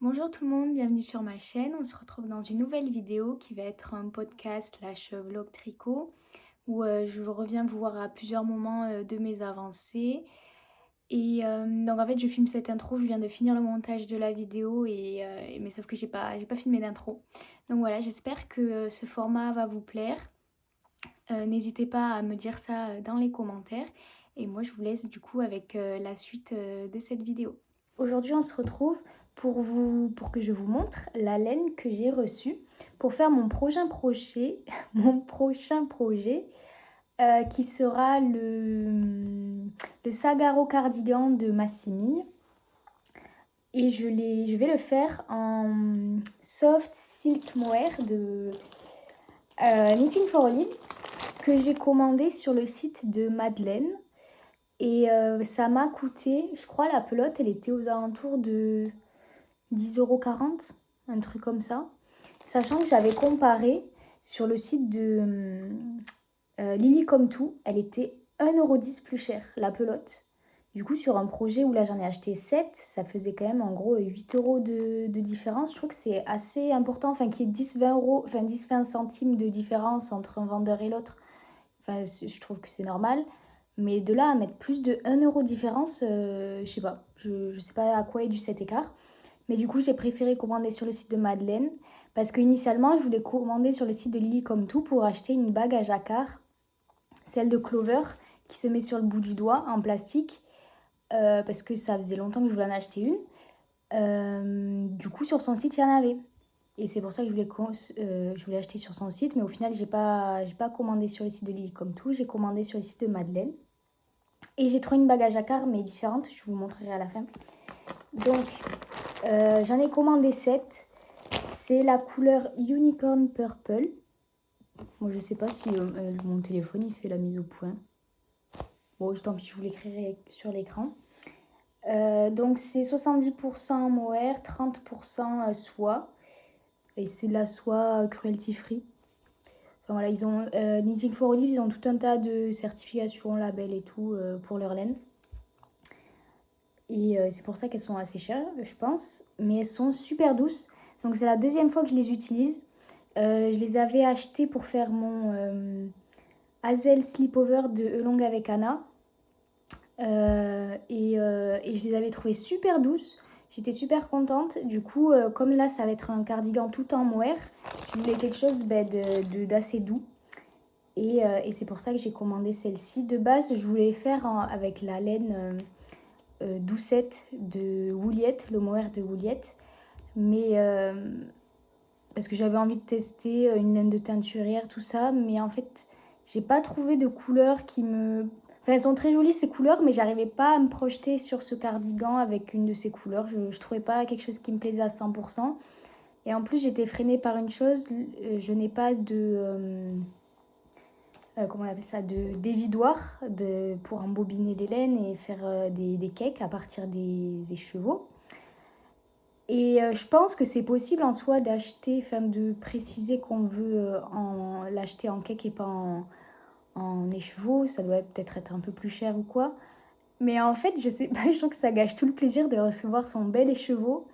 Bonjour tout le monde, bienvenue sur ma chaîne. On se retrouve dans une nouvelle vidéo qui va être un podcast slash vlog tricot où je reviens vous voir à plusieurs moments de mes avancées. Donc en fait je filme cette intro, je viens de finir le montage de la vidéo mais sauf que j'ai pas filmé d'intro. Donc voilà, j'espère que ce format va vous plaire. N'hésitez pas à me dire ça dans les commentaires. Et moi je vous laisse du coup avec la suite de cette vidéo. Aujourd'hui on se retrouve pour que je vous montre la laine que j'ai reçue pour faire mon prochain projet, mon prochain projet qui sera le Sagaro cardigan de Massimi. Et je vais le faire en soft silk mohair de Knitting for Olive que j'ai commandé sur le site de Madeleine. Et ça m'a coûté, je crois la pelote, elle était aux alentours de 10,40 €, un truc comme ça. Sachant que j'avais comparé sur le site de Lily Comme Tout, elle était 1,10 € plus chère, la pelote. Du coup, sur un projet où là j'en ai acheté 7, ça faisait quand même en gros 8 € de différence. Je trouve que c'est assez important, enfin qu'il y ait 10-20 €, enfin 10-20 centimes de différence entre un vendeur et l'autre. Enfin, je trouve que c'est normal. Mais de là à mettre plus de 1 € de différence, je sais pas. Je sais pas à quoi est dû cet écart. Mais du coup, j'ai préféré commander sur le site de Madeleine. Parce qu'initialement, je voulais commander sur le site de Lily Comme Tout pour acheter une bague à jacquard. Celle de Clover, qui se met sur le bout du doigt, en plastique. Parce que ça faisait longtemps que je voulais en acheter une. Du coup, sur son site, il y en avait. Et c'est pour ça que je voulais acheter sur son site. Mais au final, j'ai pas commandé sur le site de Lily Comme Tout. J'ai commandé sur le site de Madeleine. Et j'ai trouvé une bague à jacquard, mais différente. Je vous montrerai à la fin. Donc, j'en ai commandé 7. C'est la couleur Unicorn Purple. Moi, je sais pas si mon téléphone il fait la mise au point. Bon, tant pis, je vous l'écrirai sur l'écran. Donc, c'est 70% mohair, 30% soie. Et c'est de la soie cruelty free. Enfin, voilà, ils ont Knitting for Olive, ils ont tout un tas de certifications, labels et tout pour leur laine. Et c'est pour ça qu'elles sont assez chères, je pense. Mais elles sont super douces. Donc c'est la deuxième fois que je les utilise. Je les avais achetées pour faire mon Hazel Slipover de Elong avec Anna. Et je les avais trouvées super douces. J'étais super contente. Du coup, comme là, ça va être un cardigan tout en mohair, je voulais quelque chose d'assez doux. Et c'est pour ça que j'ai commandé celle-ci. De base, je voulais faire avec la laine doucette de Wouliette, le mohair de Wouliette. Mais parce que j'avais envie de tester une laine de teinturière, tout ça. Mais en fait, j'ai pas trouvé de couleur qui me... Enfin, elles sont très jolies ces couleurs, mais j'arrivais pas à me projeter sur ce cardigan avec une de ces couleurs. Je trouvais pas quelque chose qui me plaisait à 100%. Et en plus, j'étais freinée par une chose. Je n'ai pas de... comment on appelle ça, de dévidoir pour embobiner les laines et faire des cakes à partir des chevaux. Et je pense que c'est possible en soi d'acheter, enfin de préciser qu'on veut l'acheter en cake et pas en écheveau. Ça doit peut-être être un peu plus cher ou quoi. Mais en fait, je sais pas, je trouve que ça gâche tout le plaisir de recevoir son bel écheveau.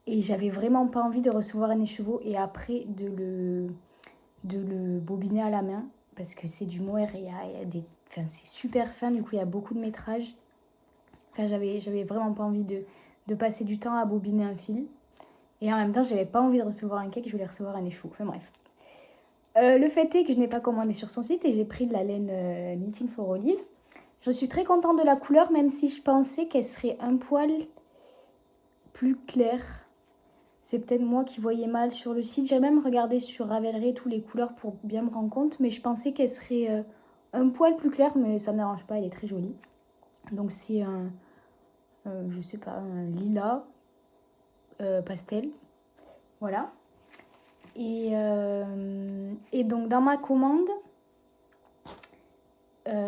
Et j'avais vraiment pas envie de recevoir un écheveau et après de le bobiner à la main. Parce que c'est du mohair et il y a des... Enfin, c'est super fin, du coup il y a beaucoup de métrage. Enfin, j'avais vraiment pas envie de passer du temps à bobiner un fil. Et en même temps, j'avais pas envie de recevoir un cake, je voulais recevoir un écheveau. Enfin bref. Le fait est que je n'ai pas commandé sur son site et j'ai pris de la laine Knitting for Olive. Je suis très contente de la couleur, même si je pensais qu'elle serait un poil plus claire. C'est peut-être moi qui voyais mal sur le site. J'ai même regardé sur Ravelry tous les couleurs pour bien me rendre compte, mais je pensais qu'elle serait un poil plus claire, mais ça ne me dérange pas, elle est très jolie. Donc c'est je sais pas, un lilas pastel. Voilà. Et donc dans ma commande,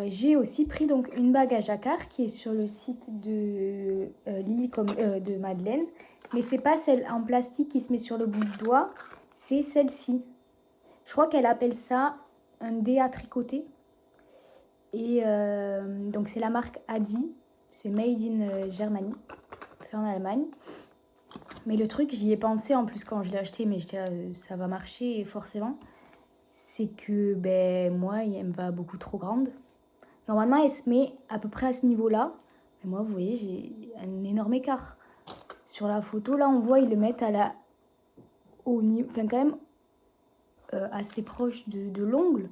j'ai aussi pris donc une bague à jacquard qui est sur le site de de Madeleine. Mais c'est pas celle en plastique qui se met sur le bout du doigt, c'est celle-ci. Je crois qu'elle appelle ça un dé à tricoter. Et donc c'est la marque Adi, c'est made in Germany, fait en Allemagne. Mais le truc, j'y ai pensé en plus quand je l'ai acheté, mais j'étais là, ça va marcher forcément. C'est que moi, elle me va beaucoup trop grande. Normalement, elle se met à peu près à ce niveau-là. Mais moi, vous voyez, j'ai un énorme écart. Sur la photo, là, on voit, ils le mettent au niveau, enfin, quand même assez proche de l'ongle.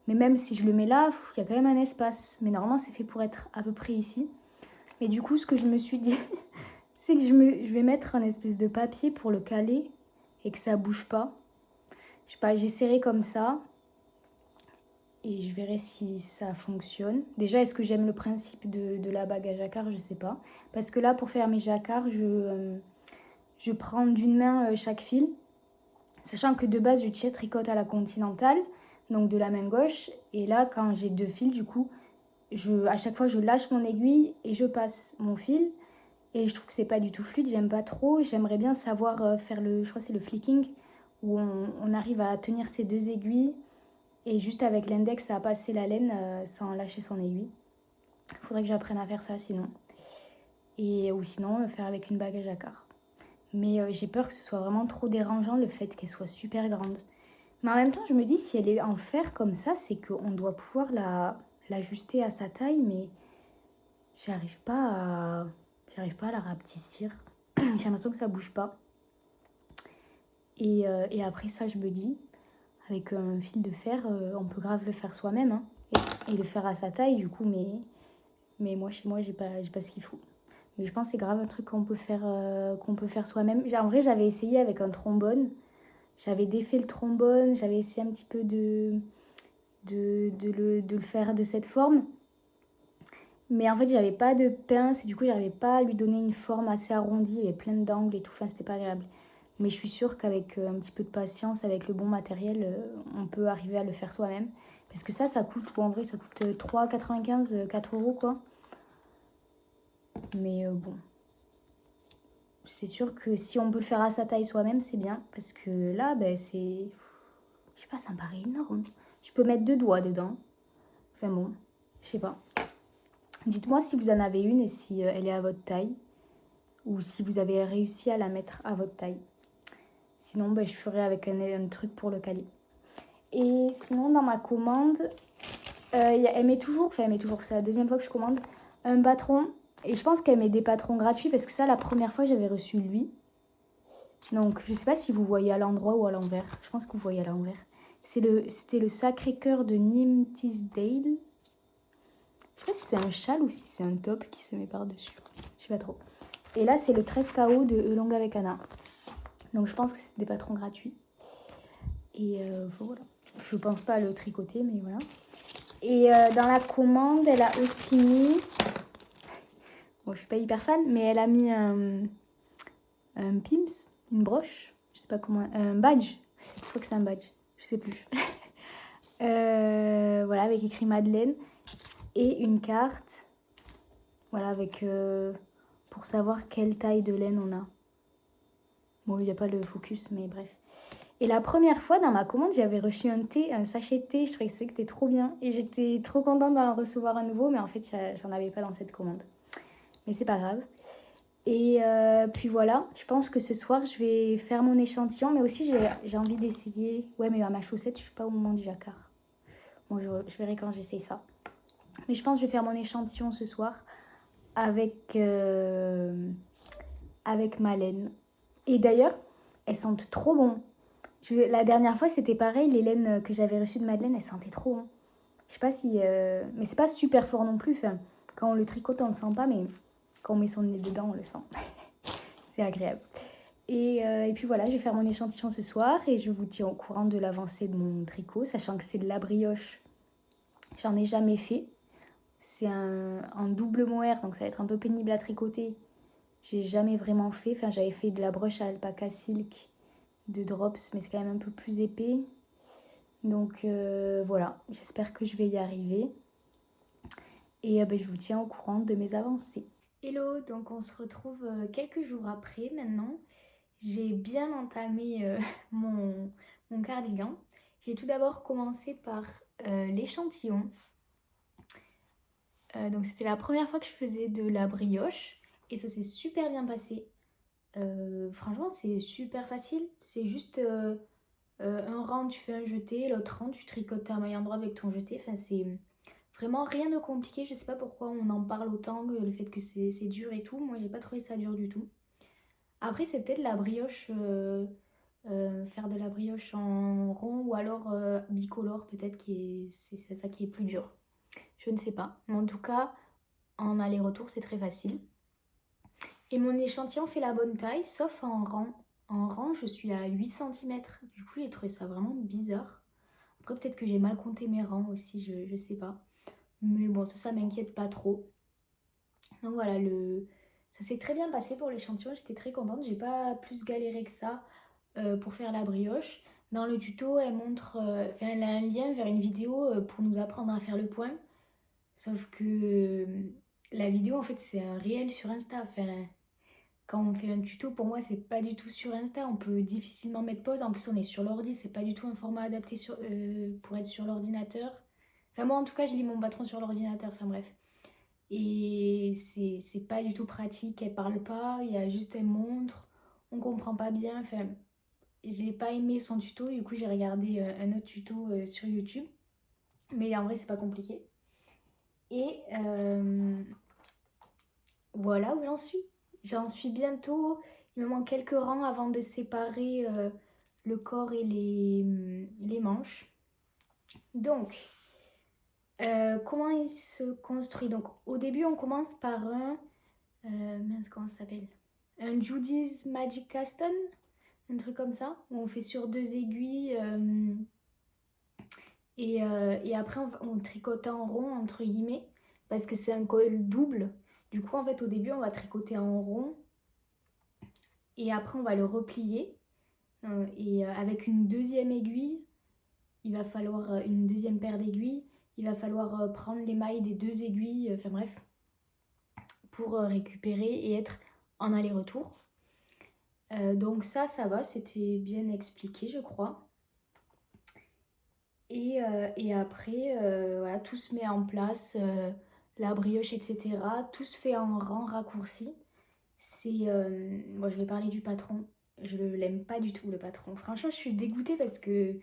Mais même si je le mets là, il y a quand même un espace. Mais normalement, c'est fait pour être à peu près ici. Mais du coup, ce que je me suis dit, c'est que je vais mettre un espèce de papier pour le caler et que ça bouge pas. Je sais pas, j'essaierai comme ça et je verrai si ça fonctionne. Déjà, est-ce que j'aime le principe de la bague à jacquard? Je sais pas. Parce que là, pour faire mes jacquards, je prends d'une main chaque fil. Sachant que de base, je tricote à la continentale, donc de la main gauche. Et là, quand j'ai 2 fils, du coup, à chaque fois, je lâche mon aiguille et je passe mon fil. Et je trouve que c'est pas du tout fluide, j'aime pas trop. J'aimerais bien savoir faire je crois que c'est le flicking, où on arrive à tenir ces 2 aiguilles et juste avec l'index à passer la laine sans lâcher son aiguille. Il faudrait que j'apprenne à faire ça sinon. Ou sinon faire avec une bague à jacquard. Mais j'ai peur que ce soit vraiment trop dérangeant le fait qu'elle soit super grande. Mais en même temps, je me dis, si elle est en fer comme ça, c'est qu'on doit pouvoir l'ajuster à sa taille, mais j'arrive pas à, j'arrive pas à la rapetisser. J'ai l'impression que ça bouge pas. Et après ça, je me dis, avec un fil de fer, on peut grave le faire soi-même. Hein, et le faire à sa taille, du coup, mais moi, chez moi, j'ai pas ce qu'il faut. Mais je pense que c'est grave un truc qu'on peut faire soi-même. En vrai, j'avais essayé avec un trombone. J'avais défait le trombone, j'avais essayé un petit peu de le faire de cette forme. Mais en fait, j'avais pas de pince et du coup, j'arrivais pas à lui donner une forme assez arrondie. Il y avait plein d'angles et tout, enfin, c'était pas agréable. Mais je suis sûre qu'avec un petit peu de patience, avec le bon matériel, on peut arriver à le faire soi-même. Parce que ça coûte, ou en vrai, ça coûte 3,95, 4 euros quoi. Mais bon, c'est sûr que si on peut le faire à sa taille soi-même, c'est bien. Parce que là, c'est. Je sais pas, ça me paraît énorme. Je peux mettre 2 doigts dedans. Enfin bon, je sais pas. Dites-moi si vous en avez une et si elle est à votre taille. Ou si vous avez réussi à la mettre à votre taille. Sinon, je ferai avec un truc pour le caler. Et sinon, dans ma commande, elle met toujours, c'est la deuxième fois que je commande, un patron. Et je pense qu'elle met des patrons gratuits parce que ça, la première fois, j'avais reçu lui. Donc, je sais pas si vous voyez à l'endroit ou à l'envers. Je pense que vous voyez à l'envers. C'était le Sacré-Cœur de Nim Tisdale. Je sais pas si c'est un châle ou si c'est un top qui se met par-dessus. Je sais pas trop. Et là, c'est le 13KO de Elonga avec Anna. Donc, je pense que c'est des patrons gratuits. Et voilà. Je pense pas à le tricoter, mais voilà. Et dans la commande, elle a aussi mis... Bon, je suis pas hyper fan, mais elle a mis un pimps, une broche. Je sais pas comment... Un badge. Je crois que c'est un badge. Je sais plus. Voilà, avec écrit Madeleine. Et une carte. Voilà, avec... pour savoir quelle taille de laine on a. Bon, il n'y a pas le focus, mais bref. Et la première fois, dans ma commande, j'avais reçu un sachet de thé. Je trouvais que c'était trop bien. Et j'étais trop contente d'en recevoir un nouveau, mais en fait, j'en avais pas dans cette commande. Mais c'est pas grave. Et puis voilà, je pense que ce soir, je vais faire mon échantillon. Mais aussi, j'ai envie d'essayer... Ouais, mais à ma chaussette, je suis pas au moment du jacquard. Bon, je verrai quand j'essaye ça. Mais je pense que je vais faire mon échantillon ce soir avec ma laine. Et d'ailleurs, elles sentent trop bon. La dernière fois, c'était pareil, les laines que j'avais reçues de Madeleine, elles sentaient trop bon. Je sais pas si... Mais c'est pas super fort non plus. Enfin, quand on le tricote, on le sent pas, mais quand on met son nez dedans, on le sent. C'est agréable. Et puis voilà, je vais faire mon échantillon ce soir et je vous tiens au courant de l'avancée de mon tricot, sachant que c'est de la brioche. J'en ai jamais fait. C'est un double mohair, donc ça va être un peu pénible à tricoter. J'ai jamais vraiment fait. Enfin, j'avais fait de la broche à alpaca silk de drops, mais c'est quand même un peu plus épais. Donc voilà, j'espère que je vais y arriver. Et je vous tiens au courant de mes avancées. Hello, donc on se retrouve quelques jours après maintenant. J'ai bien entamé mon cardigan. J'ai tout d'abord commencé par l'échantillon. Donc c'était la première fois que je faisais de la brioche et ça s'est super bien passé. Franchement, c'est super facile. C'est juste un rang, tu fais un jeté, l'autre rang, tu tricotes un maille endroit avec ton jeté. Enfin, c'est vraiment rien de compliqué. Je sais pas pourquoi on en parle autant, le fait que c'est dur et tout. Moi, j'ai pas trouvé ça dur du tout. Après, c'est peut-être la brioche, faire de la brioche en rond ou alors bicolore, peut-être c'est ça qui est plus dur. Je ne sais pas. Mais en tout cas, en aller-retour, c'est très facile. Et mon échantillon fait la bonne taille, sauf en rang. En rang, je suis à 8 centimètres. Du coup, j'ai trouvé ça vraiment bizarre. Après, peut-être que j'ai mal compté mes rangs aussi, je sais pas. Mais bon, ça m'inquiète pas trop. Donc voilà, ça s'est très bien passé pour l'échantillon. J'étais très contente. J'ai pas plus galéré que ça pour faire la brioche. Dans le tuto, elle montre, enfin, elle a un lien vers une vidéo pour nous apprendre à faire le point. Sauf que la vidéo, en fait, c'est un réel sur Insta. Enfin, quand on fait un tuto, pour moi, c'est pas du tout sur Insta. On peut difficilement mettre pause. En plus, on est sur l'ordi. C'est pas du tout un format adapté pour être sur l'ordinateur. Enfin, moi, en tout cas, je lis mon patron sur l'ordinateur. Enfin, bref. Et c'est pas du tout pratique. Elle parle pas. Il y a juste elle montre. On comprend pas bien. Enfin, j'ai pas aimé son tuto. Du coup, j'ai regardé un autre tuto sur YouTube. Mais en vrai, c'est pas compliqué. Et voilà où j'en suis. J'en suis bientôt. Il me manque quelques rangs avant de séparer le corps et les manches. Donc, comment il se construit? Donc, au début, on commence par mince, comment ça s'appelle? Un Judy's Magic Caston, un truc comme ça, où on fait sur 2 aiguilles. Et après, on tricote en rond, entre guillemets, parce que c'est un col double. Du coup, en fait, au début, on va tricoter en rond. Et après, on va le replier. Et avec une deuxième aiguille, il va falloir une deuxième paire d'aiguilles. Il va falloir prendre les mailles des 2 aiguilles, enfin bref, pour récupérer et être en aller-retour. Donc ça va, c'était bien expliqué, je crois. Et après, voilà, tout se met en place, la brioche, etc. Tout se fait en rang raccourci. Moi, je vais parler du patron. Je l'aime pas du tout, le patron. Franchement, je suis dégoûtée parce que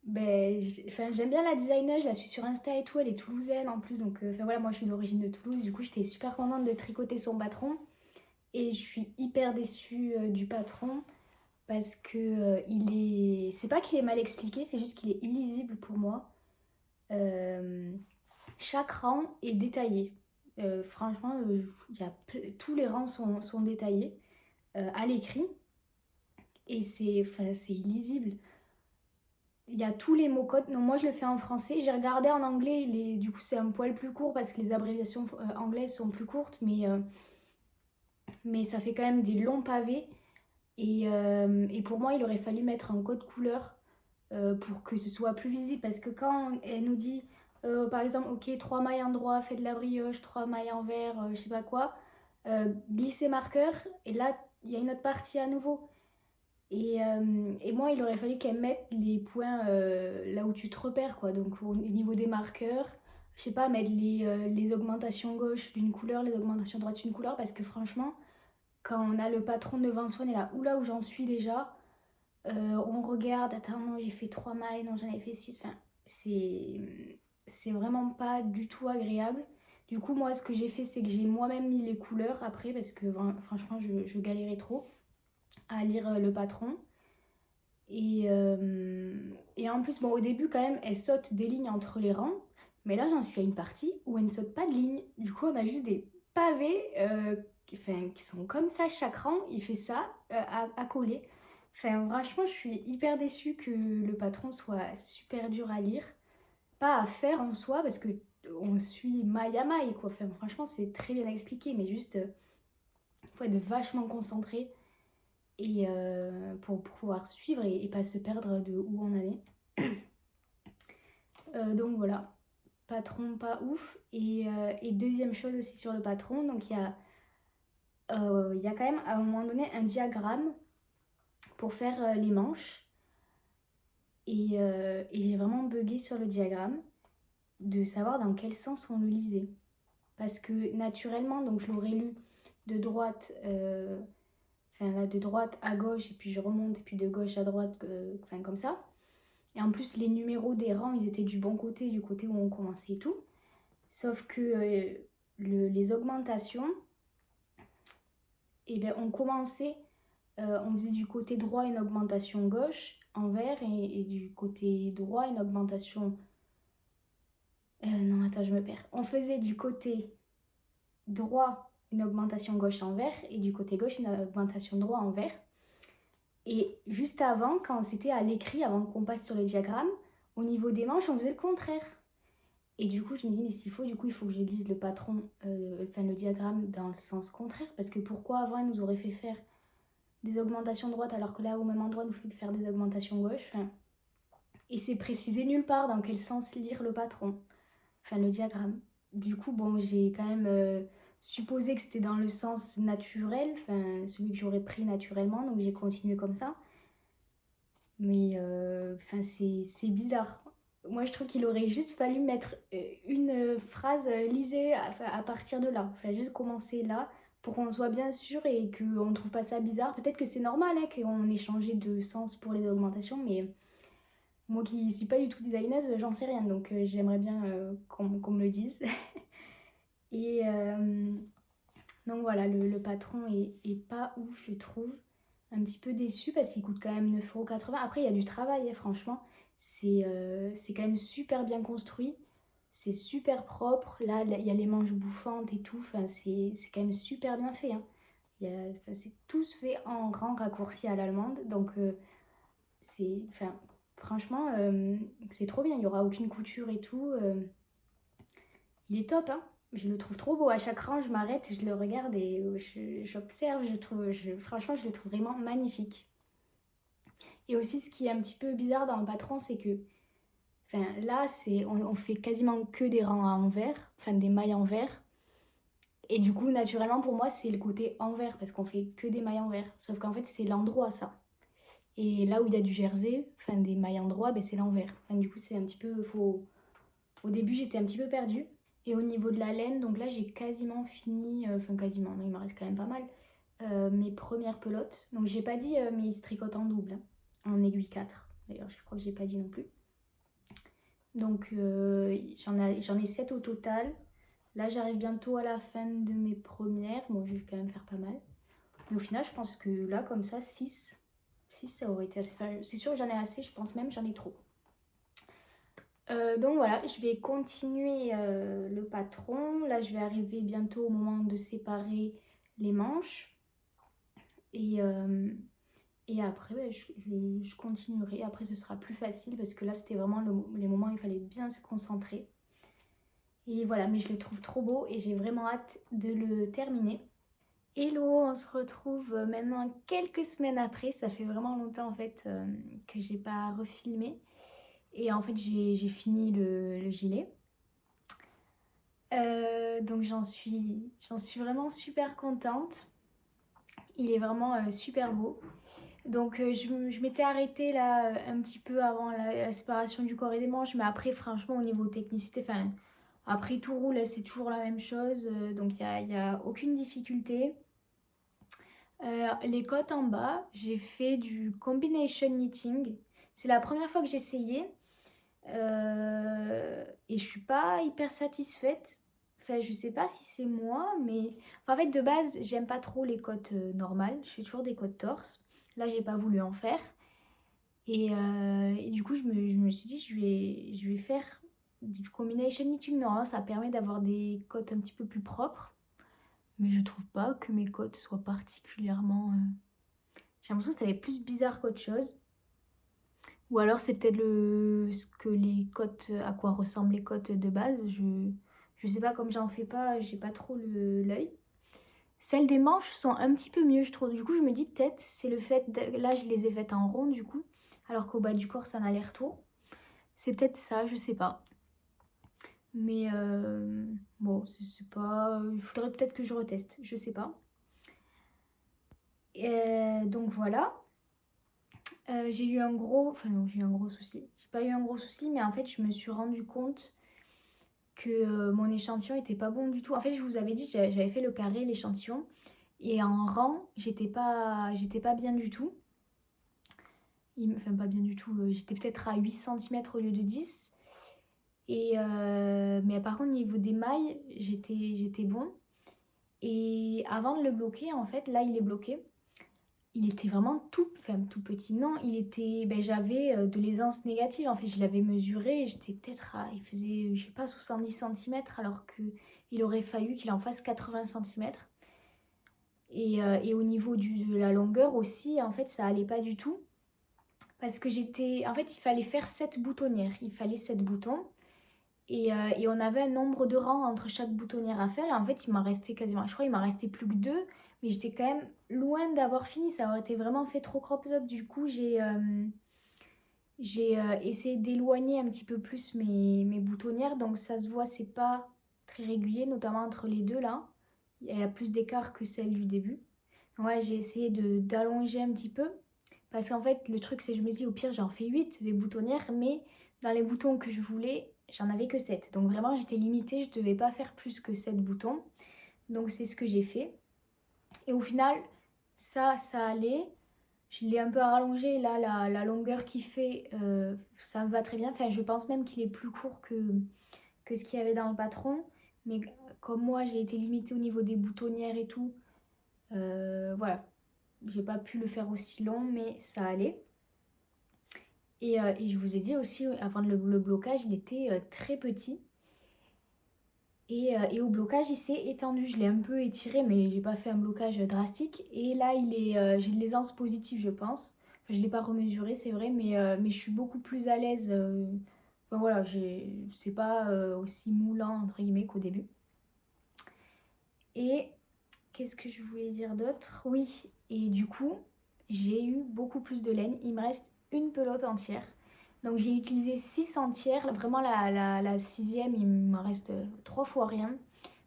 ben, j'aime bien la designer, je la suis sur Insta et tout, elle est toulousaine en plus. Donc, voilà, moi je suis d'origine de Toulouse. Du coup, j'étais super contente de tricoter son patron. Et je suis hyper déçue du patron parce que il est. C'est pas qu'il est mal expliqué, c'est juste qu'il est illisible pour moi. Euh, Chaque rang est détaillé. Franchement, tous les rangs sont détaillés à l'écrit et c'est illisible. Il y a tous les mots codes. Non, moi je le fais en français. J'ai regardé en anglais, du coup c'est un poil plus court parce que les abréviations anglaises sont plus courtes, mais ça fait quand même des longs pavés. Et pour moi, il aurait fallu mettre un code couleur pour que ce soit plus visible. Parce que quand elle nous dit, par exemple, ok, 3 mailles endroit, fais de la brioche, 3 mailles envers, je sais pas quoi, glisser marqueur, et là, il y a une autre partie à nouveau. Et moi, il aurait fallu qu'elle mette les points là où tu te repères, quoi. Donc au niveau des marqueurs, je sais pas, mettre les augmentations gauche d'une couleur, les augmentations droite d'une couleur, parce que franchement, quand on a le patron devant soi, on est là, oula, où j'en suis déjà. On regarde, attends, non, j'ai fait 3 mailles, non, j'en ai fait 6. Enfin, c'est vraiment pas du tout agréable. Du coup, moi, ce que j'ai fait, c'est que j'ai moi-même mis les couleurs après, parce que franchement, je galérais trop à lire le patron. Et en plus, bon, au début, quand même, elle saute des lignes entre les rangs. Mais là, j'en suis à une partie où elle ne saute pas de ligne. Du coup, on a juste des pavés enfin, qui sont comme ça. Chaque rang, il fait ça à coller. Enfin, franchement, je suis hyper déçue que le patron soit super dur à lire. Pas à faire en soi, parce que on suit maille à maille, quoi. Enfin, franchement, c'est très bien expliqué, mais juste, il faut être vachement concentré et pour pouvoir suivre et pas se perdre de où on en est. Donc voilà, patron pas ouf. Et deuxième chose aussi sur le patron, donc il y a quand même à un moment donné un diagramme pour faire les manches. Et j'ai vraiment bugué sur le diagramme de savoir dans quel sens on le lisait. Parce que naturellement, donc je l'aurais lu de droite enfin là de droite à gauche, et puis je remonte, et puis de gauche à droite, enfin comme ça. Et en plus, les numéros des rangs, ils étaient du bon côté, du côté où on commençait et tout. Sauf que les augmentations, et bien, on commençait, on faisait du côté droit une augmentation gauche en vert, et du côté droit une augmentation... non, attends, je me perds. On faisait du côté droit une augmentation gauche en vert, et du côté gauche une augmentation droit en vert. Et juste avant, quand c'était à l'écrit, avant qu'on passe sur le diagramme, au niveau des manches, on faisait le contraire. Et du coup, je me dis, mais s'il faut, du coup, il faut que je lise le patron, enfin le diagramme dans le sens contraire. Parce que pourquoi avant, il nous aurait fait faire des augmentations droite, alors que là, au même endroit, il nous fait faire des augmentations gauche. Enfin, et c'est précisé nulle part dans quel sens lire le patron, enfin le diagramme. Du coup, bon, j'ai quand même supposé que c'était dans le sens naturel, enfin celui que j'aurais pris naturellement, donc j'ai continué comme ça. Mais enfin, c'est bizarre. Moi, je trouve qu'il aurait juste fallu mettre une phrase, lisez à partir de là. Enfin, juste commencer là pour qu'on soit bien sûr et qu'on ne trouve pas ça bizarre. Peut-être que c'est normal hein, qu'on ait changé de sens pour les augmentations, mais moi qui ne suis pas du tout designeuse, j'en sais rien. Donc, j'aimerais bien qu'on me le dise. Et donc voilà, le patron est pas ouf, je trouve. Un petit peu déçue parce qu'il coûte quand même 9,80 €. Après, il y a du travail, hein, franchement. C'est quand même super bien construit. C'est super propre. Là, il y a les manches bouffantes et tout. Enfin, c'est quand même super bien fait, hein. Enfin, c'est tous fait en grand raccourci à l'allemande. Donc, enfin, franchement, c'est trop bien. Il n'y aura aucune couture et tout. Il est top, hein. Je le trouve trop beau. À chaque rang, je m'arrête, je le regarde et j'observe. Franchement, je le trouve vraiment magnifique. Et aussi, ce qui est un petit peu bizarre dans le patron, c'est que enfin, là, on fait quasiment que des rangs à envers, enfin des mailles envers. Et du coup, naturellement, pour moi, c'est le côté envers, parce qu'on fait que des mailles envers. Sauf qu'en fait, c'est l'endroit, ça. Et là où il y a du jersey, enfin des mailles endroit, ben, c'est l'envers. Enfin, du coup, c'est un petit peu faux. Au début, j'étais un petit peu perdue. Et au niveau de la laine, donc là, j'ai quasiment fini, enfin quasiment, non, il me reste quand même pas mal, mes premières pelotes. Donc, j'ai pas dit, mais ils se tricotent en double, hein, en aiguille 4. D'ailleurs, je crois que j'ai pas dit non plus. Donc, j'en ai 7 au total. Là, j'arrive bientôt à la fin de mes premières. Bon, je vais quand même faire pas mal. Mais au final, je pense que là, comme ça, 6, ça aurait été assez. Enfin, c'est sûr que j'en ai assez, je pense même que j'en ai trop. Donc voilà, je vais continuer le patron. Là, je vais arriver bientôt au moment de séparer les manches. Et, après, ouais, je continuerai. Après, ce sera plus facile parce que là, c'était vraiment les moments où il fallait bien se concentrer. Et voilà, mais je le trouve trop beau et j'ai vraiment hâte de le terminer. Hello, on se retrouve maintenant quelques semaines après. Ça fait vraiment longtemps en fait que j'ai pas refilmé. Et en fait, j'ai fini le gilet. Donc j'en suis vraiment super contente. Il est vraiment super beau. Donc je m'étais arrêtée là un petit peu avant la séparation du corps et des manches. Mais après, franchement, au niveau technicité, enfin, après tout roule, c'est toujours la même chose. Donc il y a aucune difficulté. Les côtes en bas, j'ai fait du combination knitting. C'est la première fois que j'essayais. Et je suis pas hyper satisfaite. Enfin, je sais pas si c'est moi, mais... Enfin, en fait, de base, j'aime pas trop les côtes normales. Je fais toujours des côtes torse. Là, j'ai pas voulu en faire. Et du coup, je me suis dit, je vais faire du combination knitting. Normalement, ça permet d'avoir des côtes un petit peu plus propres. Mais je trouve pas que mes côtes soient particulièrement... J'ai l'impression que ça fait plus bizarre qu'autre chose. Ou alors c'est peut-être ce que les côtes, à quoi ressemblent les côtes de base. Je sais pas, comme j'en fais pas, j'ai pas trop l'œil. Celles des manches sont un petit peu mieux, je trouve. Du coup, je me dis peut-être c'est le fait... Là, je les ai faites en rond, du coup. Alors qu'au bas du corps, ça en aller-retour. C'est peut-être ça, je sais pas. Mais bon, c'est pas... Il faudrait peut-être que je reteste, je sais pas. Donc voilà. J'ai eu un gros... Enfin non, j'ai eu un gros souci. J'ai pas eu un gros souci, mais en fait, je me suis rendu compte que mon échantillon était pas bon du tout. En fait, je vous avais dit, j'avais fait le carré, l'échantillon. Et en rang, j'étais pas bien du tout. Enfin, pas bien du tout, j'étais peut-être à 8 centimètres au lieu de 10. Mais par contre, au niveau des mailles, j'étais bon. Et avant de le bloquer, en fait, là, il est bloqué. Il était vraiment tout petit. Non, j'avais de l'aisance négative. En fait, je l'avais mesuré. J'étais peut-être il faisait, je sais pas, 70 centimètres, alors qu'il aurait fallu qu'il en fasse 80 centimètres. Et au niveau de la longueur aussi, en fait, ça allait pas du tout. Parce que en fait, il fallait faire 7 boutonnières. Il fallait 7 boutons. Et on avait un nombre de rangs entre chaque boutonnière à faire. Et en fait, il m'en restait quasiment, je crois, il m'en restait plus que 2. Mais j'étais quand même loin d'avoir fini. Ça aurait été vraiment fait trop crop top. Du coup, j'ai essayé d'éloigner un petit peu plus mes boutonnières. Donc ça se voit, c'est pas très régulier, notamment entre les deux là. Il y a plus d'écart que celle du début. Donc ouais, j'ai essayé d'allonger un petit peu. Parce qu'en fait, le truc, c'est que je me dis, au pire, j'en fais 8 des boutonnières. Mais dans les boutons que je voulais, j'en avais que 7. Donc vraiment, j'étais limitée. Je devais pas faire plus que 7 boutons. Donc c'est ce que j'ai fait. Et au final, ça allait. Je l'ai un peu rallongé. Là, la longueur qu'il fait, ça me va très bien. Enfin, je pense même qu'il est plus court que ce qu'il y avait dans le patron. Mais comme moi, j'ai été limitée au niveau des boutonnières et tout, voilà. J'ai pas pu le faire aussi long, mais ça allait. Et je vous ai dit aussi, avant le blocage, il était très petit. Et au blocage, il s'est étendu. Je l'ai un peu étiré, mais j'ai pas fait un blocage drastique. Et là, j'ai de l'aisance positive, je pense. Enfin, je l'ai pas remesuré, c'est vrai, mais je suis beaucoup plus à l'aise. Enfin voilà, c'est pas aussi moulant, entre guillemets, qu'au début. Et qu'est-ce que je voulais dire d'autre? Oui, et du coup, j'ai eu beaucoup plus de laine. Il me reste une pelote entière. Donc j'ai utilisé 6 entières. Vraiment, la sixième, il m'en reste 3 fois rien.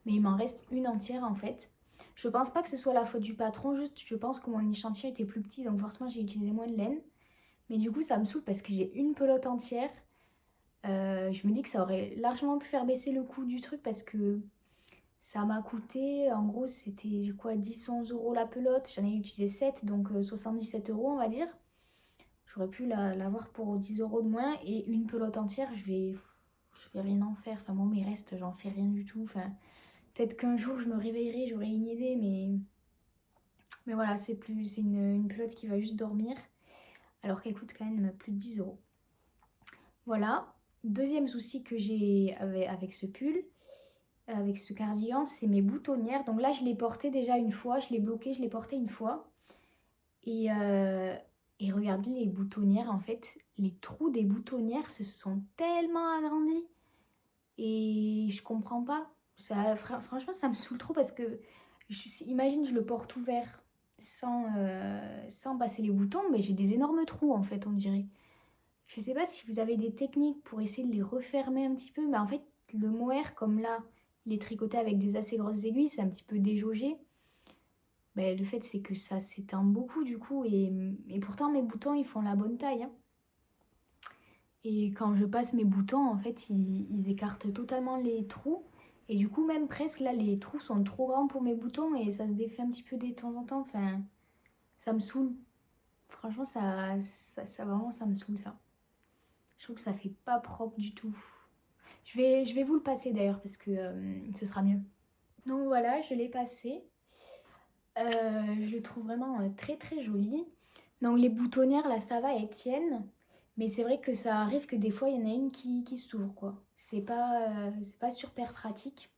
Mais il m'en reste une entière en fait. Je pense pas que ce soit la faute du patron, juste je pense que mon échantillon était plus petit, donc forcément j'ai utilisé moins de laine. Mais du coup, ça me saoule parce que j'ai une pelote entière. Je me dis que ça aurait largement pu faire baisser le coût du truc parce que ça m'a coûté, en gros, c'était quoi, 10-11 € la pelote. J'en ai utilisé 7, donc 77 € on va dire. J'aurais pu l'avoir pour 10 € de moins. Et une pelote entière, je vais rien en faire. Enfin, bon, mes restes, j'en fais rien du tout. Enfin, peut-être qu'un jour, je me réveillerai, j'aurai une idée, mais voilà, c'est une pelote qui va juste dormir. Alors qu'elle coûte quand même plus de 10 €. Voilà. Deuxième souci que j'ai avec ce pull, avec ce cardigan, c'est mes boutonnières. Donc là, je l'ai porté déjà une fois, je l'ai bloqué, je l'ai porté une fois. Et, euh, et regardez les boutonnières, en fait, les trous des boutonnières se sont tellement agrandis. Et je comprends pas. Franchement, ça me saoule trop parce que, imagine, je le porte ouvert sans passer les boutons, mais j'ai des énormes trous, en fait, on dirait. Je sais pas si vous avez des techniques pour essayer de les refermer un petit peu, mais en fait, le mohair, comme là, il est tricoté avec des assez grosses aiguilles, c'est un petit peu déjaugé. Ben, le fait, c'est que ça s'étend beaucoup du coup, et pourtant mes boutons, ils font la bonne taille, hein. Et quand je passe mes boutons, en fait, ils écartent totalement les trous. Et du coup, même presque là, les trous sont trop grands pour mes boutons et ça se défait un petit peu de temps en temps. Enfin, ça me saoule. Franchement, vraiment, ça me saoule ça. Je trouve que ça fait pas propre du tout. Je vais vous le passer d'ailleurs parce que ce sera mieux. Donc voilà, je l'ai passé. Je le trouve vraiment très très joli. Donc les boutonnières là ça va, elles tiennent. Mais c'est vrai que ça arrive que des fois il y en a une qui s'ouvre quoi. C'est pas super pratique.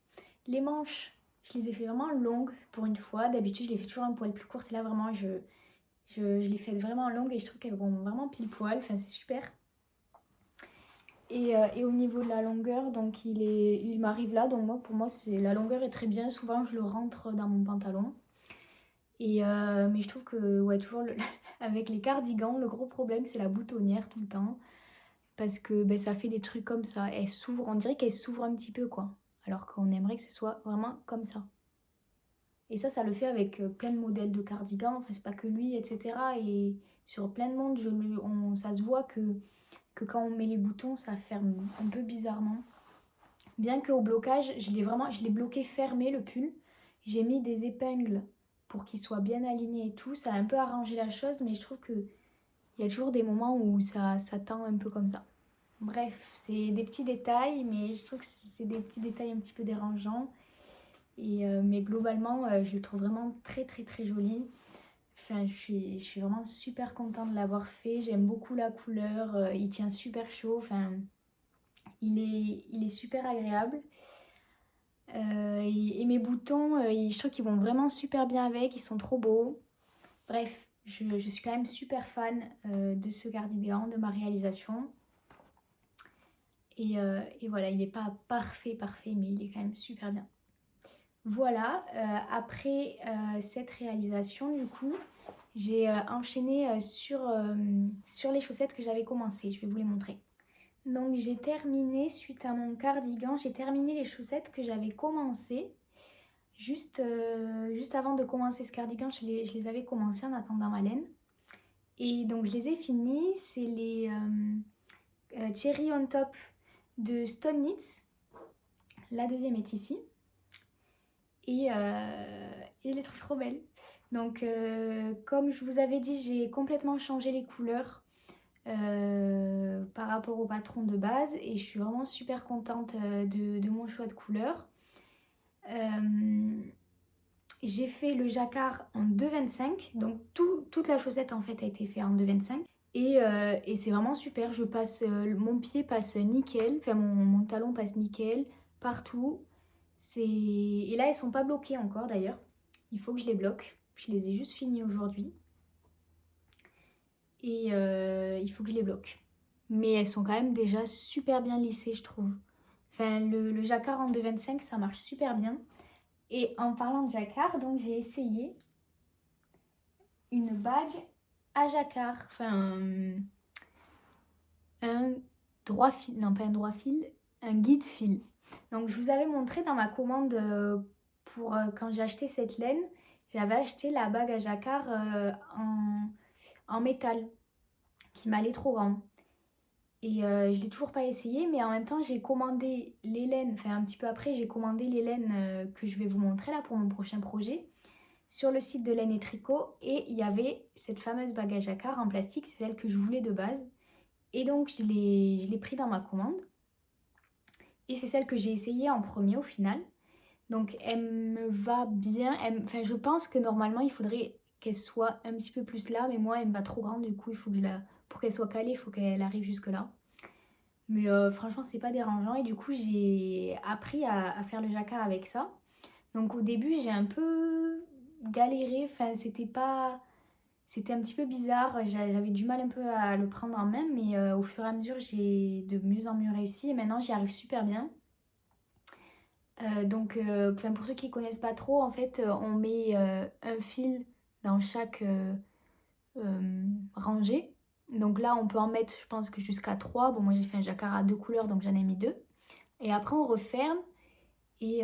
Les manches, je les ai fait vraiment longues pour une fois. D'habitude je les fais toujours un poil plus courtes. Et là vraiment je les fais vraiment longues et je trouve qu'elles vont vraiment pile poil. Enfin c'est super. Et au niveau de la longueur, donc il m'arrive là. Donc moi pour moi la longueur est très bien. Souvent je le rentre dans mon pantalon. Mais je trouve que, ouais, toujours avec les cardigans, le gros problème, c'est la boutonnière tout le temps. Parce que ben, ça fait des trucs comme ça. Elle s'ouvre, on dirait qu'elle s'ouvre un petit peu, quoi. Alors qu'on aimerait que ce soit vraiment comme ça. Et ça le fait avec plein de modèles de cardigans. Enfin, c'est pas que lui, etc. Et sur plein de monde, ça se voit que quand on met les boutons, ça ferme un peu bizarrement. Bien qu'au blocage, je l'ai bloqué fermé, le pull. J'ai mis des épingles pour qu'ils soient bien alignés et tout. Ça a un peu arrangé la chose, mais je trouve qu'il y a toujours des moments où ça tend un peu comme ça. Bref, c'est des petits détails, mais je trouve que c'est des petits détails un petit peu dérangeants. Mais globalement, je le trouve vraiment très très très joli. Enfin, je suis vraiment super contente de l'avoir fait. J'aime beaucoup la couleur. Il tient super chaud. Enfin, il est super agréable. Et mes boutons, je trouve qu'ils vont vraiment super bien avec. Ils sont trop beaux. Bref, je suis quand même super fan de ce cardigan, de ma réalisation. Et voilà, il n'est pas parfait, mais il est quand même super bien. Voilà, après cette réalisation, du coup, j'ai enchaîné sur les chaussettes que j'avais commencé. Je vais vous les montrer. Donc j'ai terminé, suite à mon cardigan, j'ai terminé les chaussettes que j'avais commencé. Juste avant de commencer ce cardigan, je les avais commencées en attendant ma laine. Et donc je les ai finies. C'est les Cherry on Top de Stone Knits. La deuxième est ici. Et je les trouve trop belles. Donc comme je vous avais dit, j'ai complètement changé les couleurs par rapport au patron de base. Et je suis vraiment super contente de mon choix de couleur. J'ai fait le jacquard en 2,25. Donc toute la chaussette en fait a été faite en 2,25. Et c'est vraiment super. Mon pied passe nickel. Enfin mon talon passe nickel partout. Et là, elles sont pas bloquées encore d'ailleurs. Il faut que je les bloque. Je les ai juste finies aujourd'hui. Et il faut que je les bloque. Mais elles sont quand même déjà super bien lissées, je trouve. Enfin, le jacquard en 2,25, ça marche super bien. Et en parlant de jacquard, donc j'ai essayé une bague à jacquard. Enfin, un droit fil. Non, pas un droit fil. Un guide fil. Donc, je vous avais montré dans ma commande pour quand j'ai acheté cette laine, j'avais acheté la bague à jacquard en métal qui m'allait trop grand. Et je l'ai toujours pas essayé, mais en même temps, j'ai commandé les laines, enfin un petit peu après, j'ai commandé les laines que je vais vous montrer là pour mon prochain projet sur le site de Laine et Tricot. Et il y avait cette fameuse bague à jacquard en plastique, c'est celle que je voulais de base. Et donc, je l'ai pris dans ma commande. Et c'est celle que j'ai essayée en premier au final. Donc elle me va bien. Enfin, je pense que normalement il faudrait qu'elle soit un petit peu plus là, mais moi elle me va trop grande, du coup il faut que pour qu'elle soit calée, il faut qu'elle arrive jusque là. Mais franchement c'est pas dérangeant et du coup j'ai appris à faire le jacquard avec ça. Donc au début j'ai un peu galéré, enfin c'était un petit peu bizarre, j'avais du mal un peu à le prendre en main, mais au fur et à mesure j'ai de mieux en mieux réussi et maintenant j'y arrive super bien. Donc, pour ceux qui ne connaissent pas trop, en fait, on met un fil dans chaque rangée. Donc là, on peut en mettre, je pense que jusqu'à 3. Bon, moi j'ai fait un jacquard à 2 couleurs, donc j'en ai mis 2. Et après, on referme. Et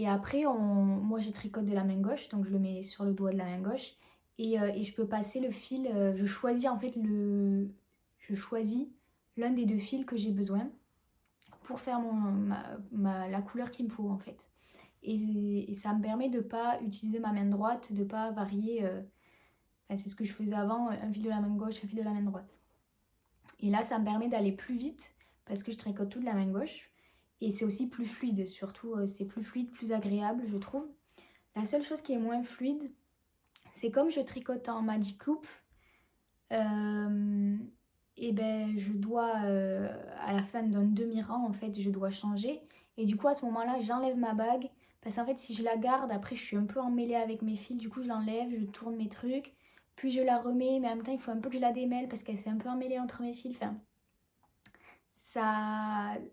après, moi je tricote de la main gauche, donc je le mets sur le doigt de la main gauche. Et je peux passer le fil, je choisis en fait je choisis l'un des 2 fils que j'ai besoin pour faire la couleur qu'il me faut en fait. Et ça me permet de ne pas utiliser ma main droite, de ne pas varier. C'est ce que je faisais avant, un fil de la main gauche, un fil de la main droite. Et là, ça me permet d'aller plus vite parce que je tricote tout de la main gauche. Et c'est aussi plus fluide, surtout c'est plus fluide, plus agréable, je trouve. La seule chose qui est moins fluide, c'est comme je tricote en Magic Loop, et ben je dois, à la fin d'un demi-rang, en fait, je dois changer. Et du coup, à ce moment-là, j'enlève ma bague. Parce qu'en fait, si je la garde, après, je suis un peu emmêlée avec mes fils. Du coup, je l'enlève, je tourne mes trucs. Puis je la remets, mais en même temps, il faut un peu que je la démêle parce qu'elle s'est un peu emmêlée entre mes fils. Enfin,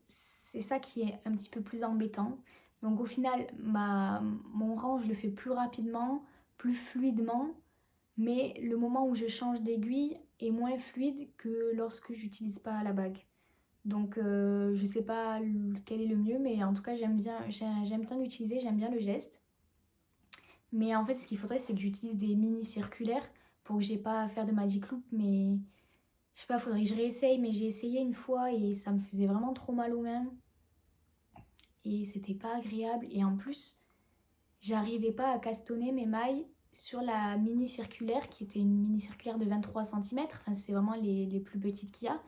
c'est ça qui est un petit peu plus embêtant. Donc au final, mon rang, je le fais plus rapidement, plus fluidement. Mais le moment où je change d'aiguille est moins fluide que lorsque j'utilise pas la bague. Donc je sais pas quel est le mieux, mais en tout cas j'aime bien l'utiliser, j'aime bien le geste. Mais en fait ce qu'il faudrait c'est que j'utilise des mini circulaires pour que j'ai pas à faire de magic loop, mais je sais pas, faudrait que je réessaye, mais j'ai essayé une fois et ça me faisait vraiment trop mal aux mains. Et c'était pas agréable et en plus j'arrivais pas à castonner mes mailles sur la mini circulaire qui était une mini circulaire de 23 centimètres. Enfin, c'est vraiment les plus petites qu'il y a.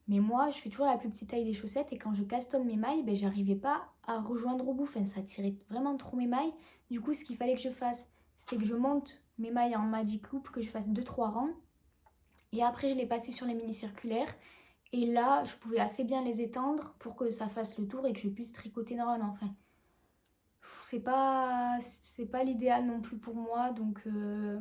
Mais moi, je fais toujours la plus petite taille des chaussettes et quand je castonne mes mailles, ben, j'arrivais pas à rejoindre au bout. Enfin, ça tirait vraiment trop mes mailles. Du coup, ce qu'il fallait que je fasse, c'était que je monte mes mailles en Magic Loop, que je fasse 2-3 rangs. Et après, je les passais sur les mini circulaires. Et là, je pouvais assez bien les étendre pour que ça fasse le tour et que je puisse tricoter normalement. Enfin, c'est pas l'idéal non plus pour moi. Donc, je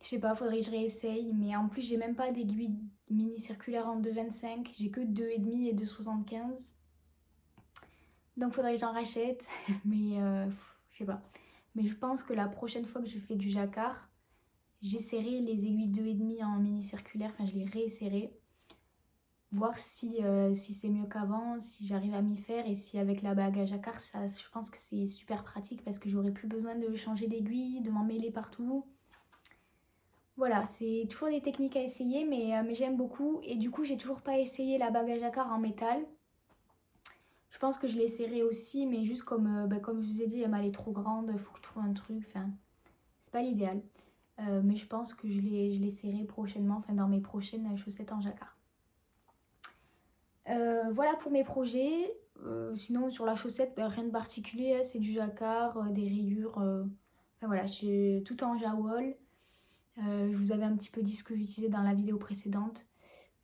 sais pas, faudrait que je réessaye. Mais en plus, j'ai même pas d'aiguille mini circulaire en 2,25. J'ai que 2,5 et 2,75. Donc, faudrait que j'en rachète. Mais je sais pas. Mais je pense que la prochaine fois que je fais du jacquard, j'essaierai les aiguilles 2,5 en mini circulaire. Enfin, je les réessayerai. Voir si c'est mieux qu'avant, si j'arrive à m'y faire et si avec la bague à jacquard, ça, je pense que c'est super pratique parce que j'aurai plus besoin de changer d'aiguille, de m'en mêler partout. Voilà, c'est toujours des techniques à essayer, mais j'aime beaucoup. Et du coup, j'ai toujours pas essayé la bague à jacquard en métal. Je pense que je l'essaierai aussi, mais juste comme je vous ai dit, elle est trop grande, il faut que je trouve un truc. Enfin, c'est pas l'idéal. Mais je pense que je l'essaierai prochainement, enfin dans mes prochaines chaussettes en jacquard. Voilà pour mes projets. Sinon sur la chaussette, rien de particulier, hein, c'est du jacquard, des rayures. Enfin voilà, j'ai tout en jawol. Je vous avais un petit peu dit ce que j'utilisais dans la vidéo précédente,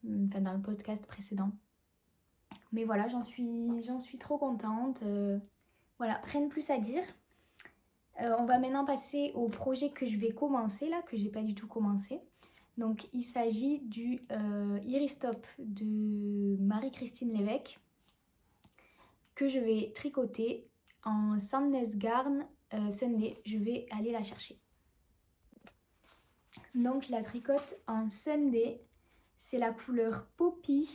enfin dans le podcast précédent. Mais voilà, j'en suis trop contente. Voilà, rien de plus à dire. On va maintenant passer au projet que je vais commencer là, que j'ai pas du tout commencé. Donc il s'agit du Iris Top de Marie-Christine Lévesque que je vais tricoter en Sandnes Garn Sunday. Je vais aller la chercher. Donc je la tricote en Sunday. C'est la couleur Poppy.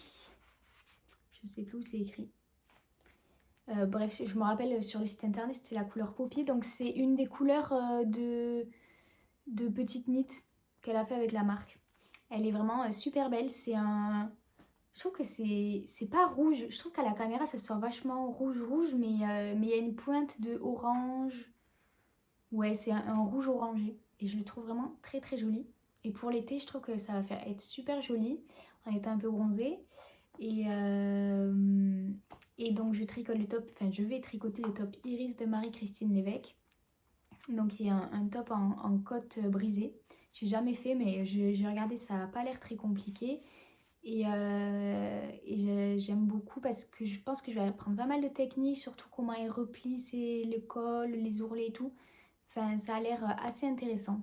Je sais plus où c'est écrit. Bref, je me rappelle sur le site internet, c'est la couleur Poppy. Donc c'est une des couleurs de petite knit qu'elle a fait avec la marque. Elle est vraiment super belle. C'est un... Je trouve que c'est pas rouge. Je trouve qu'à la caméra, ça sort vachement rouge, mais il y a une pointe de orange. Ouais, c'est un rouge orangé. Et je le trouve vraiment très très joli. Et pour l'été, je trouve que ça va faire être super joli en étant un peu bronzé. Et donc je tricote le top, enfin je vais tricoter le top Iris de Marie-Christine Lévesque. Donc il y a un top en cotte brisée. J'ai jamais fait, mais j'ai regardé, ça n'a pas l'air très compliqué. Et j'aime beaucoup parce que je pense que je vais apprendre pas mal de techniques, surtout comment elle replie le col, les ourlets et tout. Enfin, ça a l'air assez intéressant.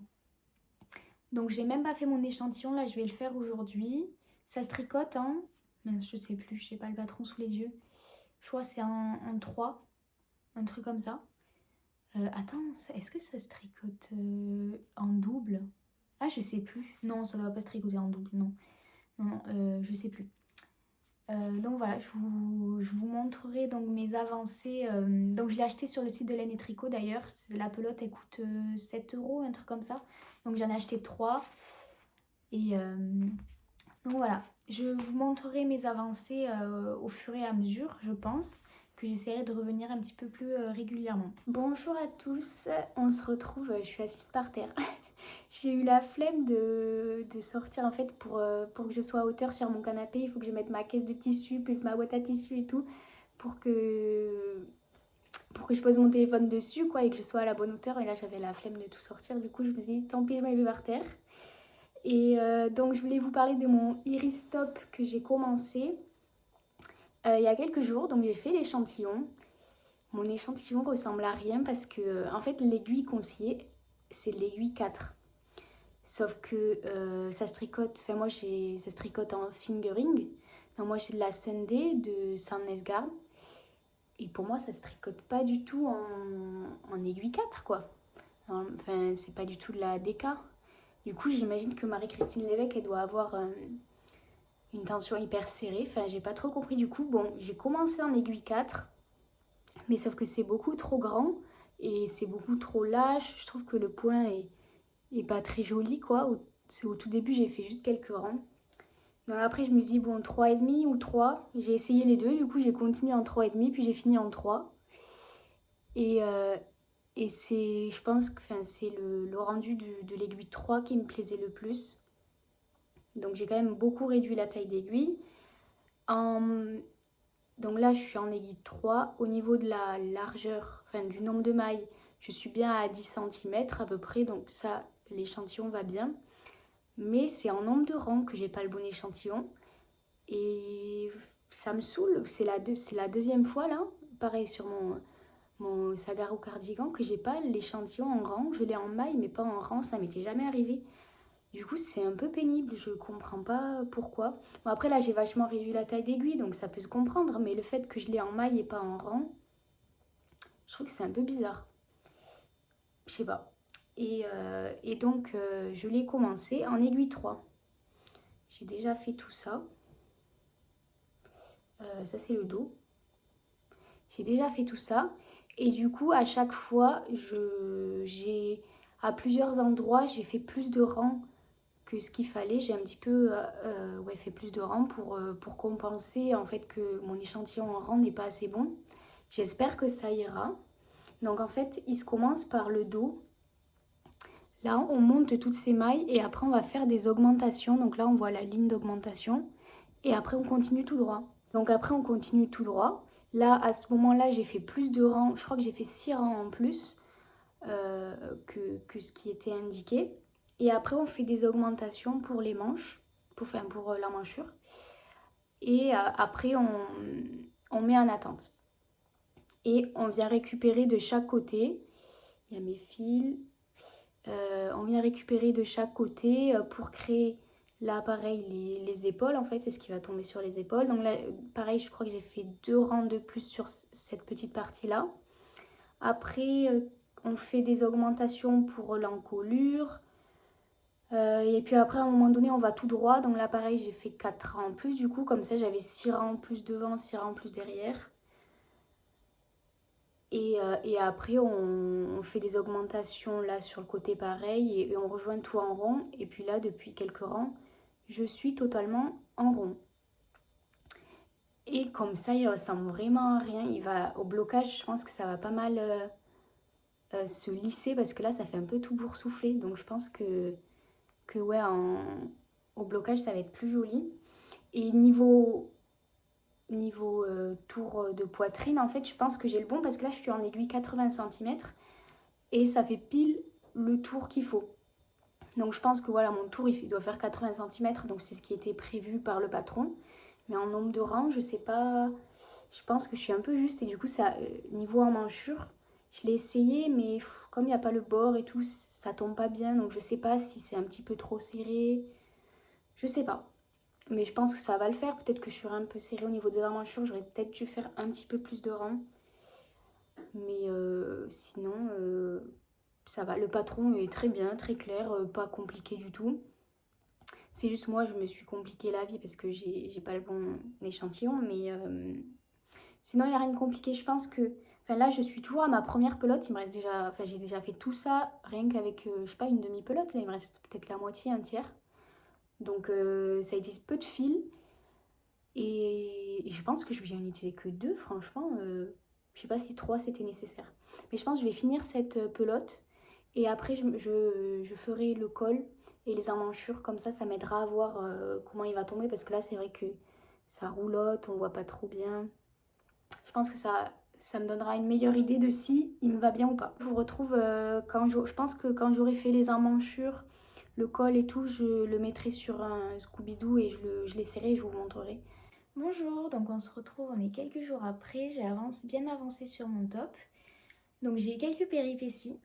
Donc j'ai même pas fait mon échantillon, là je vais le faire aujourd'hui. Ça se tricote en... Mince, je sais plus, j'ai pas le patron sous les yeux. Je crois que c'est en 3, un truc comme ça. Attends, est-ce que ça se tricote en double? Ah, je sais plus. Non, ça doit pas se tricoter en double, non. Non, je sais plus. Donc voilà, je vous montrerai donc mes avancées. Donc je l'ai acheté sur le site de Laine et Tricot d'ailleurs. La pelote elle coûte 7 euros, un truc comme ça. Donc j'en ai acheté 3. Et donc voilà, je vous montrerai mes avancées au fur et à mesure, je pense. Que j'essaierai de revenir un petit peu plus régulièrement. Bonjour à tous, on se retrouve, je suis assise par terre. J'ai eu la flemme de sortir en fait pour que je sois à hauteur sur mon canapé. Il faut que je mette ma caisse de tissu plus ma boîte à tissu et tout pour que je pose mon téléphone dessus quoi et que je sois à la bonne hauteur. Et là j'avais la flemme de tout sortir, du coup je me suis dit tant pis, je m'en vais par terre. Et donc je voulais vous parler de mon Iris Top que j'ai commencé il y a quelques jours. Donc j'ai fait l'échantillon. Mon échantillon ressemble à rien parce que en fait l'aiguille conseillée c'est l'aiguille 4. Sauf que ça se tricote, enfin moi ça se tricote en fingering. Donc moi j'ai de la Sunday de Sandnes Garn. Et pour moi ça se tricote pas du tout en aiguille 4 quoi. Enfin c'est pas du tout de la DK. Du coup j'imagine que Marie-Christine Lévesque elle doit avoir une tension hyper serrée. Enfin j'ai pas trop compris du coup. Bon j'ai commencé en aiguille 4. Mais sauf que c'est beaucoup trop grand. Et c'est beaucoup trop lâche. Je trouve que le point est pas très joli quoi. C'est au tout début j'ai fait juste quelques rangs. Donc après je me suis dit bon 3,5 ou 3. J'ai essayé les deux, du coup j'ai continué en 3,5 puis j'ai fini en 3. Et Et je pense que c'est le rendu de l'aiguille 3 qui me plaisait le plus. Donc j'ai quand même beaucoup réduit la taille d'aiguille. En... Donc là, je suis en aiguille 3. Au niveau de la largeur, enfin du nombre de mailles, je suis bien à 10 centimètres à peu près. Donc ça, l'échantillon va bien. Mais c'est en nombre de rangs que j'ai pas le bon échantillon. Et ça me saoule. C'est la deuxième fois là. Pareil sur mon Sagaro cardigan que j'ai pas l'échantillon en rang. Je l'ai en maille mais pas en rang. Ça m'était jamais arrivé. Du coup, c'est un peu pénible, je comprends pas pourquoi. Bon, après, là, j'ai vachement réduit la taille d'aiguille, donc ça peut se comprendre, mais le fait que je l'ai en maille et pas en rang, je trouve que c'est un peu bizarre. Je sais pas. Et donc, je l'ai commencé en aiguille 3. J'ai déjà fait tout ça. Ça, c'est le dos. J'ai déjà fait tout ça. Et du coup, à chaque fois, à plusieurs endroits, j'ai fait plus de rangs que ce qu'il fallait. J'ai un petit peu ouais, fait plus de rangs pour compenser en fait que mon échantillon en rang n'est pas assez bon. J'espère que ça ira. Donc en fait, il se commence par le dos. Là, on monte toutes ces mailles et après on va faire des augmentations. Donc là, on voit la ligne d'augmentation et après on continue tout droit. Donc après, on continue tout droit. Là, à ce moment-là, j'ai fait plus de rangs. Je crois que j'ai fait 6 rangs en plus que ce qui était indiqué. Et après, on fait des augmentations pour les manches, pour la manchure. Et après, on met en attente. Et on vient récupérer de chaque côté. Il y a mes fils. On vient récupérer de chaque côté pour créer là pareil les épaules en fait, c'est ce qui va tomber sur les épaules. Donc là pareil, je crois que j'ai fait 2 rangs de plus sur cette petite partie là. Après on fait des augmentations pour l'encolure. Et puis après, à un moment donné, on va tout droit. Donc là, pareil, j'ai fait 4 rangs en plus. Du coup, comme ça, j'avais 6 rangs en plus devant, 6 rangs en plus derrière. Et après, on fait des augmentations là sur le côté pareil. Et on rejoint tout en rond. Et puis là, depuis quelques rangs, je suis totalement en rond. Et comme ça, il ressemble vraiment à rien. Il va au blocage, je pense que ça va pas mal se lisser parce que là, ça fait un peu tout boursouflé. Donc je pense que ouais, au blocage, ça va être plus joli. Et niveau tour de poitrine, en fait, je pense que j'ai le bon parce que là, je suis en aiguille 80 centimètres et ça fait pile le tour qu'il faut. Donc je pense que voilà, mon tour, il doit faire 80 centimètres, donc c'est ce qui était prévu par le patron. Mais en nombre de rangs, je sais pas, je pense que je suis un peu juste et du coup, ça, niveau emmanchure, je l'ai essayé, mais comme il n'y a pas le bord et tout, ça tombe pas bien, donc je sais pas si c'est un petit peu trop serré, je sais pas. Mais je pense que ça va le faire. Peut-être que je serai un peu serrée au niveau des emmanchures. J'aurais peut-être dû faire un petit peu plus de rangs. Mais sinon, ça va. Le patron est très bien, très clair, pas compliqué du tout. C'est juste moi, je me suis compliqué la vie parce que j'ai pas le bon échantillon. Mais sinon, il n'y a rien de compliqué. Je pense que. Enfin, là, je suis toujours à ma première pelote. Il me reste déjà. Enfin, j'ai déjà fait tout ça rien qu'avec, je sais pas, une demi-pelote. Là, il me reste peut-être la moitié, un tiers. Donc, ça utilise peu de fil. Et je pense que je vais en utiliser que 2, franchement. Je sais pas si 3 c'était nécessaire. Mais je pense que je vais finir cette pelote. Et après, je ferai le col et les emmanchures. Comme ça m'aidera à voir comment il va tomber. Parce que là, c'est vrai que ça roulotte, on voit pas trop bien. Je pense que ça me donnera une meilleure idée de si il me va bien ou pas. Je vous retrouve je pense que quand j'aurai fait les emmanchures, le col et tout, je le mettrai sur un Scooby-Doo et je l'essaierai et je vous montrerai. Bonjour, donc on se retrouve, on est quelques jours après, bien avancé sur mon top. Donc j'ai eu quelques péripéties.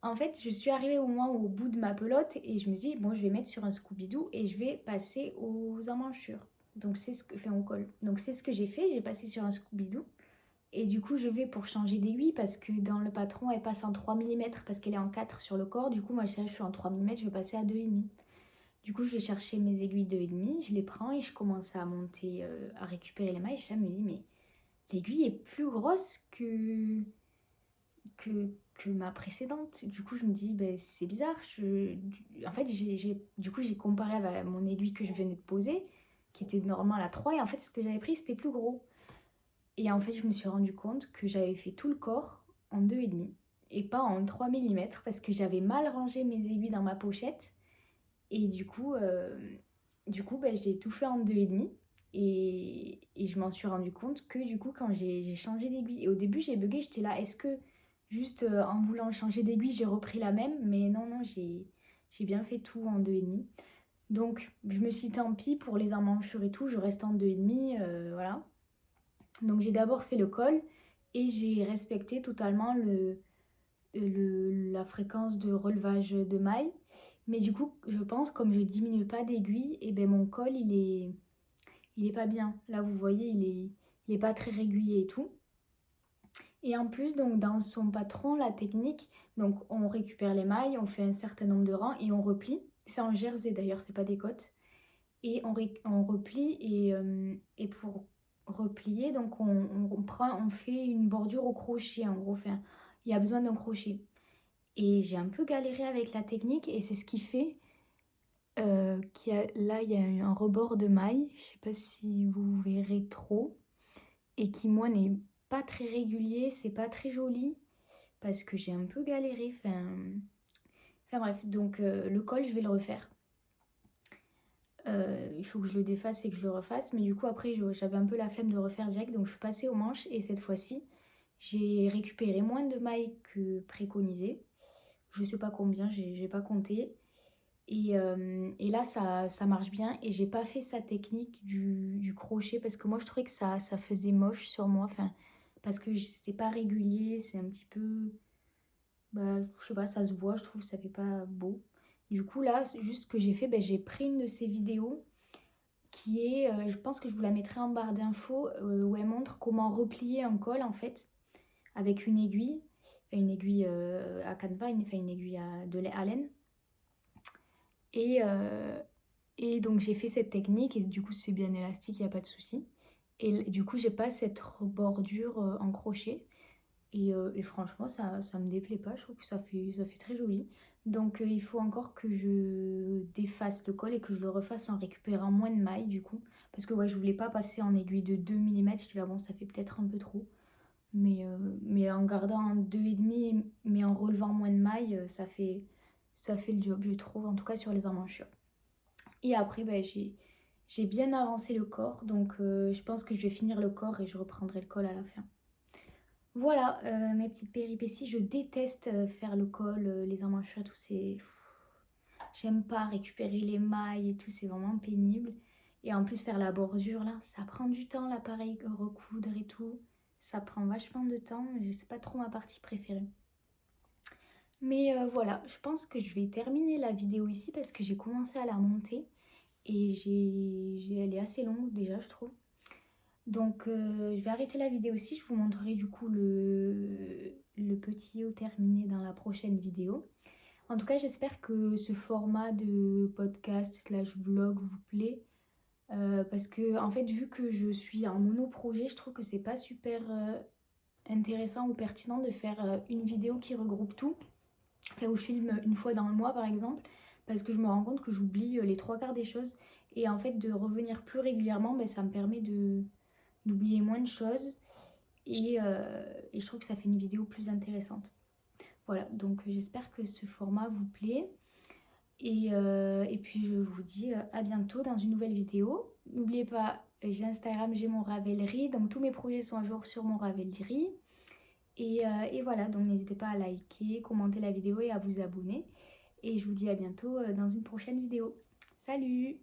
En fait, je suis arrivée au bout de ma pelote et je me suis dit, bon, je vais mettre sur un Scooby-Doo et je vais passer aux emmanchures. Donc c'est ce que fait on colle. Donc c'est ce que j'ai fait, j'ai passé sur un Scooby-Doo. Et du coup, je vais pour changer d'aiguille parce que dans le patron, elle passe en 3 mm parce qu'elle est en 4 sur le corps. Du coup, moi, je suis en 3 mm, je vais passer à 2,5. Du coup, je vais chercher mes aiguilles de 2,5, je les prends et je commence à monter, à récupérer les mailles. Je me dis, mais l'aiguille est plus grosse que ma précédente. Du coup, je me dis, ben, c'est bizarre. En fait, du coup, j'ai comparé avec mon aiguille que je venais de poser, qui était normale à 3, et en fait, ce que j'avais pris, c'était plus gros. Et en fait, je me suis rendu compte que j'avais fait tout le corps en 2,5. et pas en 3 millimètres parce que j'avais mal rangé mes aiguilles dans ma pochette. Et du coup j'ai tout fait en 2,5. Et je m'en suis rendu compte que du coup quand j'ai changé d'aiguille. Et au début j'ai bugué, j'étais là, est-ce que juste en voulant changer d'aiguille j'ai repris la même? Mais non, non, j'ai bien fait tout en 2,5. Donc je me suis dit tant pis pour les emmanchures et tout, je reste en 2,5, voilà. Donc j'ai d'abord fait le col et j'ai respecté totalement la fréquence de relevage de mailles. Mais du coup, je pense, comme je diminue pas d'aiguille, et ben mon col il est pas bien. Là, vous voyez, il est pas très régulier et tout. Et en plus, donc dans son patron, la technique, donc on récupère les mailles, on fait un certain nombre de rangs et on replie. C'est en jersey d'ailleurs, c'est pas des côtes. Et on replie et pour replier, donc on fait une bordure au crochet en gros. Enfin, il y a besoin d'un crochet. Et j'ai un peu galéré avec la technique et c'est ce qui fait là, il y a un rebord de maille, je sais pas si vous verrez trop, et qui, moi, n'est pas très régulier, c'est pas très joli, parce que j'ai un peu galéré, enfin bref, donc le col, je vais le refaire. Il faut que je le défasse et que je le refasse, mais du coup, après, j'avais un peu la flemme de refaire direct, donc je suis passée aux manches, et cette fois-ci, j'ai récupéré moins de mailles que préconisé. Je sais pas combien, j'ai pas compté. Et là, ça marche bien. Et j'ai pas fait sa technique du crochet parce que moi, je trouvais que ça faisait moche sur moi. Enfin, parce que c'est pas régulier, c'est un petit peu. Bah, je sais pas, ça se voit, je trouve, ça fait pas beau. Du coup, là, juste ce que j'ai fait, ben, j'ai pris une de ces vidéos qui est. Je pense que je vous la mettrai en barre d'infos où elle montre comment replier un col en fait avec une aiguille. Enfin, une aiguille à canevas, enfin une aiguille à laine. Et, et donc j'ai fait cette technique et du coup c'est bien élastique, il n'y a pas de souci. Et du coup j'ai pas cette bordure en crochet. Et franchement ça me déplaît pas, je trouve que ça fait très joli. Donc il faut encore que je défasse le col et que je le refasse en récupérant moins de mailles du coup. Parce que ouais, je voulais pas passer en aiguille de 2 millimètres, j'étais là bon ça fait peut-être un peu trop. Mais en gardant un 2,5 mais en relevant moins de mailles, ça fait le job je trouve, en tout cas sur les emmanchures. Et après, bah, j'ai bien avancé le corps, donc je pense que je vais finir le corps et je reprendrai le col à la fin. Voilà, mes petites péripéties. Je déteste faire le col, les emmanchures et tout. J'aime pas récupérer les mailles et tout, c'est vraiment pénible. Et en plus, faire la bordure, là, ça prend du temps, l'appareil, recoudre et tout. Ça prend vachement de temps, c'est pas trop ma partie préférée. Mais voilà, je pense que je vais terminer la vidéo ici parce que j'ai commencé à la monter. Et elle est assez longue déjà, je trouve. Donc je vais arrêter la vidéo ici. Je vous montrerai du coup le petit haut terminé dans la prochaine vidéo. En tout cas, j'espère que ce format de podcast slash vlog vous plaît. Parce que en fait, vu que je suis en monoprojet, je trouve que c'est pas super intéressant ou pertinent de faire une vidéo qui regroupe tout. Enfin, où je filme une fois dans le mois par exemple, parce que je me rends compte que j'oublie les trois quarts des choses. Et en fait, de revenir plus régulièrement, ben, ça me permet d'oublier moins de choses. Et je trouve que ça fait une vidéo plus intéressante. Voilà, donc j'espère que ce format vous plaît. Et puis je vous dis à bientôt dans une nouvelle vidéo. N'oubliez pas, j'ai Instagram, j'ai mon Ravelry, donc tous mes projets sont à jour sur mon Ravelry. Et voilà, donc n'hésitez pas à liker, commenter la vidéo et à vous abonner. Et je vous dis à bientôt dans une prochaine vidéo. Salut!